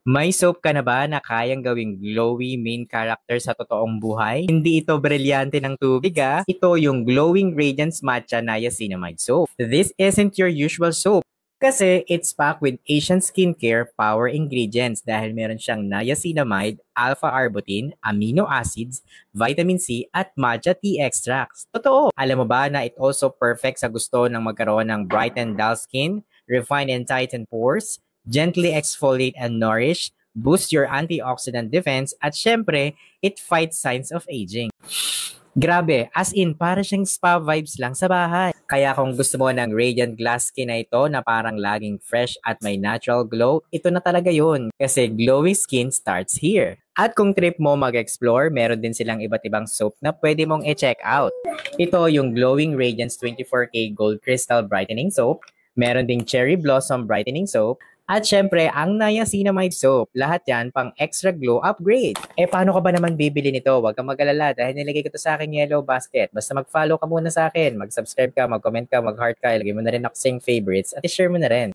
May soap ka na ba na kayang gawing glowy main character sa totoong buhay? Hindi ito brilyante ng tubig Ito yung Glowing Radiance Matcha Niacinamide Soap. This isn't your usual soap kasi it's packed with Asian skincare power ingredients dahil meron siyang niacinamide, alpha-arbutin, amino acids, vitamin C, at matcha tea extracts. Totoo! Alam mo ba na it also perfect sa gusto ng magkaroon ng bright and dull skin, refine and tighten pores, gently exfoliate and nourish, boost your antioxidant defense, at syempre, it fights signs of aging. Grabe, as in, para siyang spa vibes lang sa bahay. Kaya kung gusto mo ng radiant glass skin na ito na parang laging fresh at may natural glow, ito na talaga yun. Kasi glowing skin starts here. At kung trip mo mag-explore, meron din silang iba't ibang soap na pwede mong i-check out. Ito yung Glowing Radiance 24K Gold Crystal Brightening Soap. Meron ding Cherry Blossom Brightening Soap. At syempre, ang Niacinamide Soap. Lahat yan pang extra glow upgrade. Paano ka ba naman bibili nito? Huwag kang mag-alala dahil nilagay ko to sa aking yellow basket. Basta mag-follow ka muna sa akin, mag-subscribe ka, mag-comment ka, mag-heart ka, ilagay mo na rin ako sa favorites at i-share mo na rin.